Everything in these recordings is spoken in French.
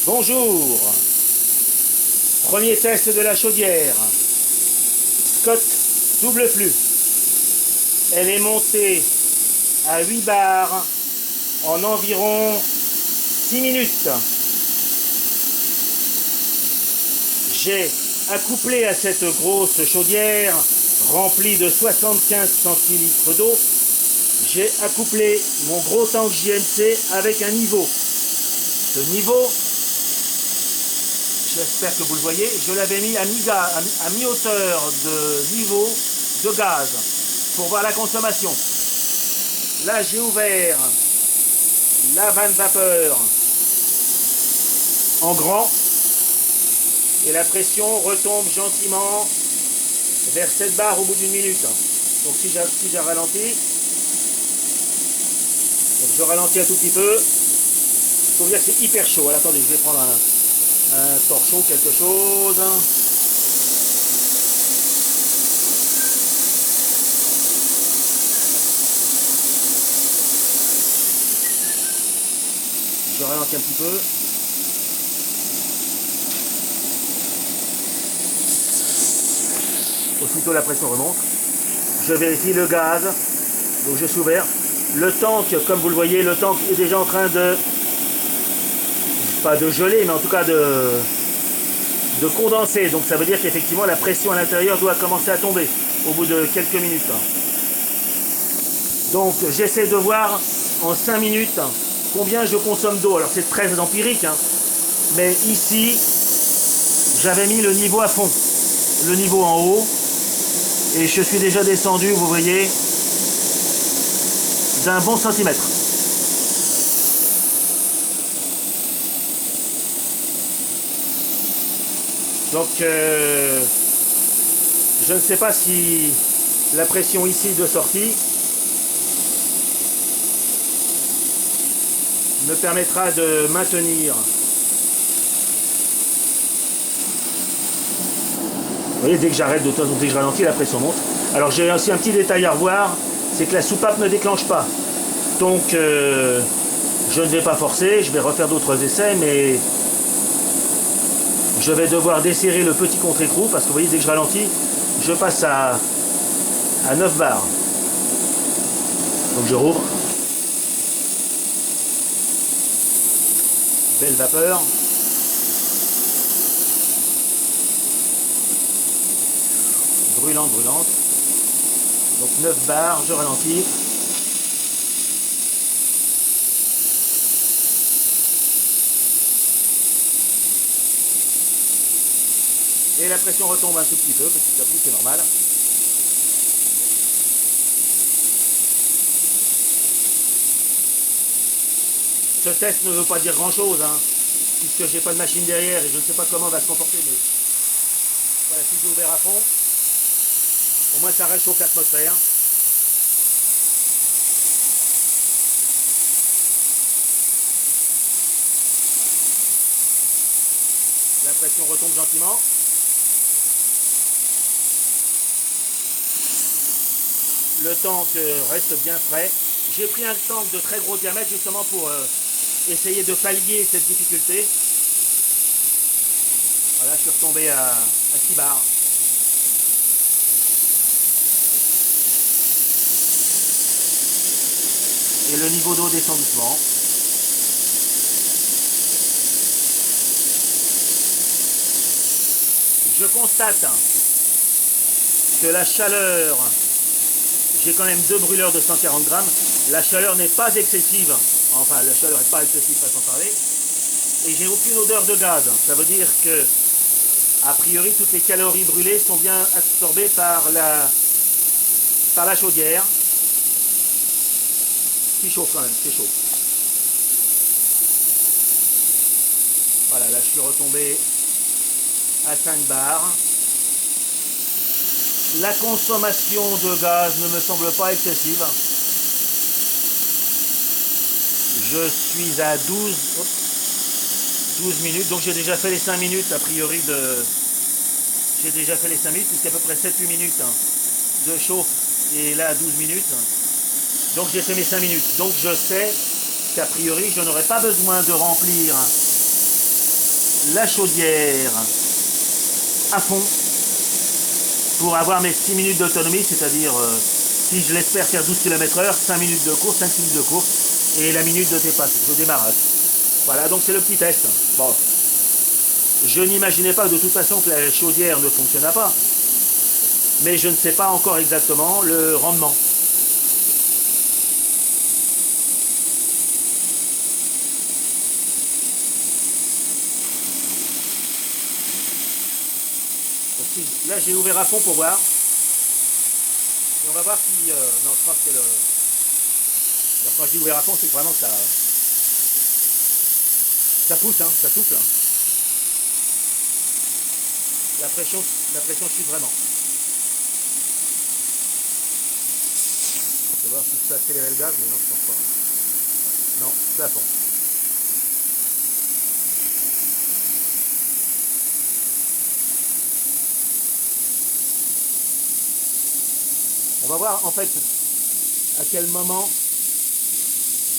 Bonjour. Premier test de la chaudière. Scott double flux. Elle est montée à 8 bars en environ 6 minutes. J'ai accouplé à cette grosse chaudière remplie de 75 centilitres d'eau. J'ai accouplé mon gros tank JMC avec un niveau. Ce niveau, j'espère que vous le voyez, je l'avais mis à mi-hauteur de niveau de gaz pour voir la consommation. Là, j'ai ouvert la vanne vapeur en grand et la pression retombe gentiment vers 7 bars au bout d'une minute. Donc si j'ai ralenti, je ralentis un tout petit peu. Il faut vous dire que c'est hyper chaud. Alors, attendez, je vais prendre un torchon, quelque chose. Je ralentis un petit peu. Aussitôt la pression remonte. Je vérifie le gaz. Donc je suis ouvert. Le tank, comme vous le voyez, le tank est déjà en train de, pas de geler, mais en tout cas de condenser. Donc ça veut dire qu'effectivement la pression à l'intérieur doit commencer à tomber au bout de quelques minutes. Donc j'essaie de voir en 5 minutes combien je consomme d'eau. Alors c'est très empirique, hein, mais ici j'avais mis le niveau à fond, le niveau en haut, et je suis déjà descendu, vous voyez, d'un bon centimètre. Donc je ne sais pas si la pression ici de sortie me permettra de maintenir. Vous voyez, dès que j'arrête de temps, dès que je ralentis, la pression monte. Alors j'ai aussi un petit détail à revoir, c'est que la soupape ne déclenche pas. Donc je ne vais pas forcer, je vais refaire d'autres essais, mais je vais devoir desserrer le petit contre-écrou parce que vous voyez, dès que je ralentis, je passe à 9 bars. Donc je rouvre. Belle vapeur. Brûlante, brûlante. Donc 9 bars, je ralentis. Et la pression retombe un tout petit peu, petit à petit, c'est normal. Ce test ne veut pas dire grand chose, hein, puisque j'ai pas de machine derrière et je ne sais pas comment va se comporter, mais voilà, si j'ai ouvert à fond, au moins ça réchauffe l'atmosphère. La pression retombe gentiment. Le tank reste bien frais. J'ai pris un tank de très gros diamètre justement pour essayer de pallier cette difficulté. Voilà, je suis retombé à 6 bars. Et le niveau d'eau descend doucement. Je constate que la chaleur, j'ai quand même 2 brûleurs de 140 grammes, la chaleur n'est pas excessive, enfin la chaleur n'est pas excessive façon de parler, et j'ai aucune odeur de gaz. Ça veut dire que, a priori, toutes les calories brûlées sont bien absorbées par la chaudière, qui chauffe quand même, c'est chaud. Voilà, là je suis retombé à 5 bars. La consommation de gaz ne me semble pas excessive. Je suis à 12 minutes, donc j'ai déjà fait les 5 minutes a priori de... J'ai déjà fait les 5 minutes, puisqu'à peu près 7-8 minutes de chauffe, et là 12 minutes. Donc j'ai fait mes 5 minutes. Donc je sais qu'a priori je n'aurai pas besoin de remplir la chaudière à fond pour avoir mes 6 minutes d'autonomie, c'est-à-dire si je l'espère faire 12 km/h, 5 minutes de course, 5 minutes de course et la minute de démarrage. Voilà, donc c'est le petit test. Bon, je n'imaginais pas de toute façon que la chaudière ne fonctionnait pas, mais je ne sais pas encore exactement le rendement. Là j'ai ouvert à fond pour voir. Et on va voir si... non, je pense que le... Alors, quand j'ai ouvert à fond, c'est vraiment que ça pousse, hein, ça souffle. La pression suit vraiment. Je vais voir si je peux accélérer le gaz, mais non, je pense pas. Hein. Non, c'est à fond. On va voir en fait à quel moment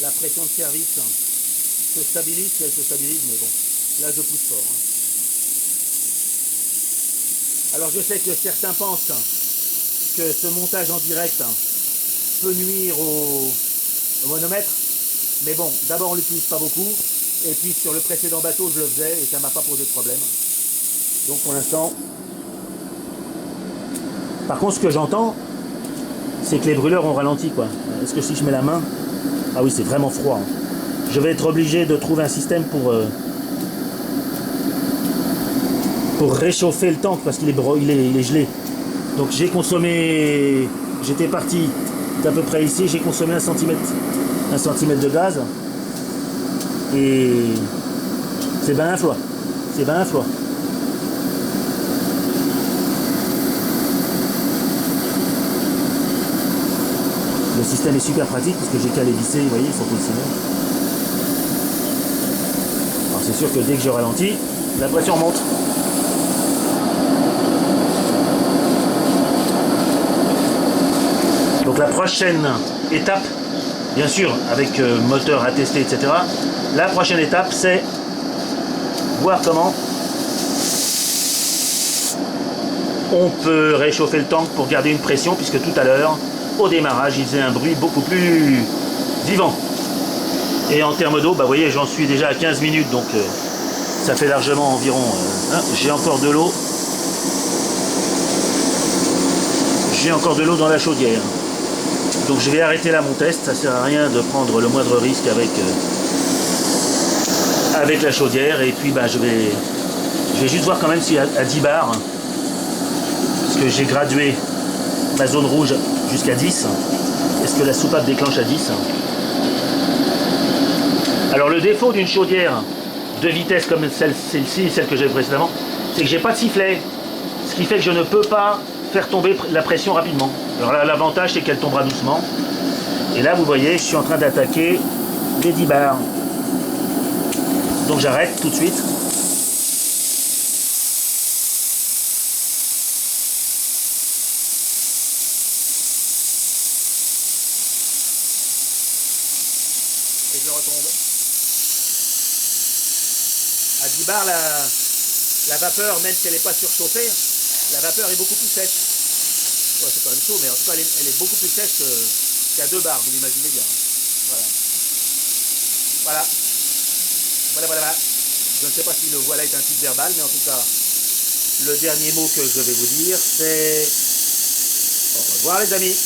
la pression de service se stabilise, si elle se stabilise, mais bon, là je pousse fort. Hein. Alors je sais que certains pensent que ce montage en direct peut nuire au monomètre, mais bon, d'abord on l'utilise pas beaucoup, et puis sur le précédent bateau je le faisais et ça m'a pas posé de problème. Donc pour l'instant, par contre ce que j'entends, c'est que les brûleurs ont ralenti quoi. Est-ce que si je mets la main, ah oui c'est vraiment froid. Hein. Je vais être obligé de trouver un système pour réchauffer le tank parce qu'il est gelé. Donc j'ai consommé, j'étais parti d'à peu près ici, j'ai consommé 1 cm de gaz et c'est ben un floie. C'est ben un floie. Le système est super pratique parce que j'ai qu'à les visser, vous voyez, ils sont positionnés. Alors c'est sûr que dès que je ralentis, la pression monte. Donc la prochaine étape, bien sûr avec moteur à tester, etc. La prochaine étape c'est voir comment on peut réchauffer le tank pour garder une pression, puisque tout à l'heure, au démarrage, il faisait un bruit beaucoup plus vivant. Et en termes d'eau, bah, vous voyez, j'en suis déjà à 15 minutes, donc ça fait largement environ... j'ai encore de l'eau. J'ai encore de l'eau dans la chaudière. Donc je vais arrêter là mon test, ça sert à rien de prendre le moindre risque avec la chaudière. Et puis bah, je vais juste voir quand même si à 10 bars, parce que j'ai gradué ma zone rouge jusqu'à 10. Est-ce que la soupape déclenche à 10? Alors le défaut d'une chaudière de vitesse comme celle-ci, celle que j'avais précédemment, c'est que j'ai pas de sifflet. Ce qui fait que je ne peux pas faire tomber la pression rapidement. Alors là, l'avantage c'est qu'elle tombera doucement. Et là vous voyez, je suis en train d'attaquer les 10 bars. Donc j'arrête tout de suite. Et je retombe. À 10 bars, la vapeur, même si elle n'est pas surchauffée, la vapeur est beaucoup plus sèche. Ouais, c'est pas même chaud, mais en tout cas, elle est beaucoup plus sèche qu'à 2 bars, vous l'imaginez bien. Voilà. Voilà. Voilà. Je ne sais pas si le voilà est un type verbal, mais en tout cas, le dernier mot que je vais vous dire, c'est au revoir les amis.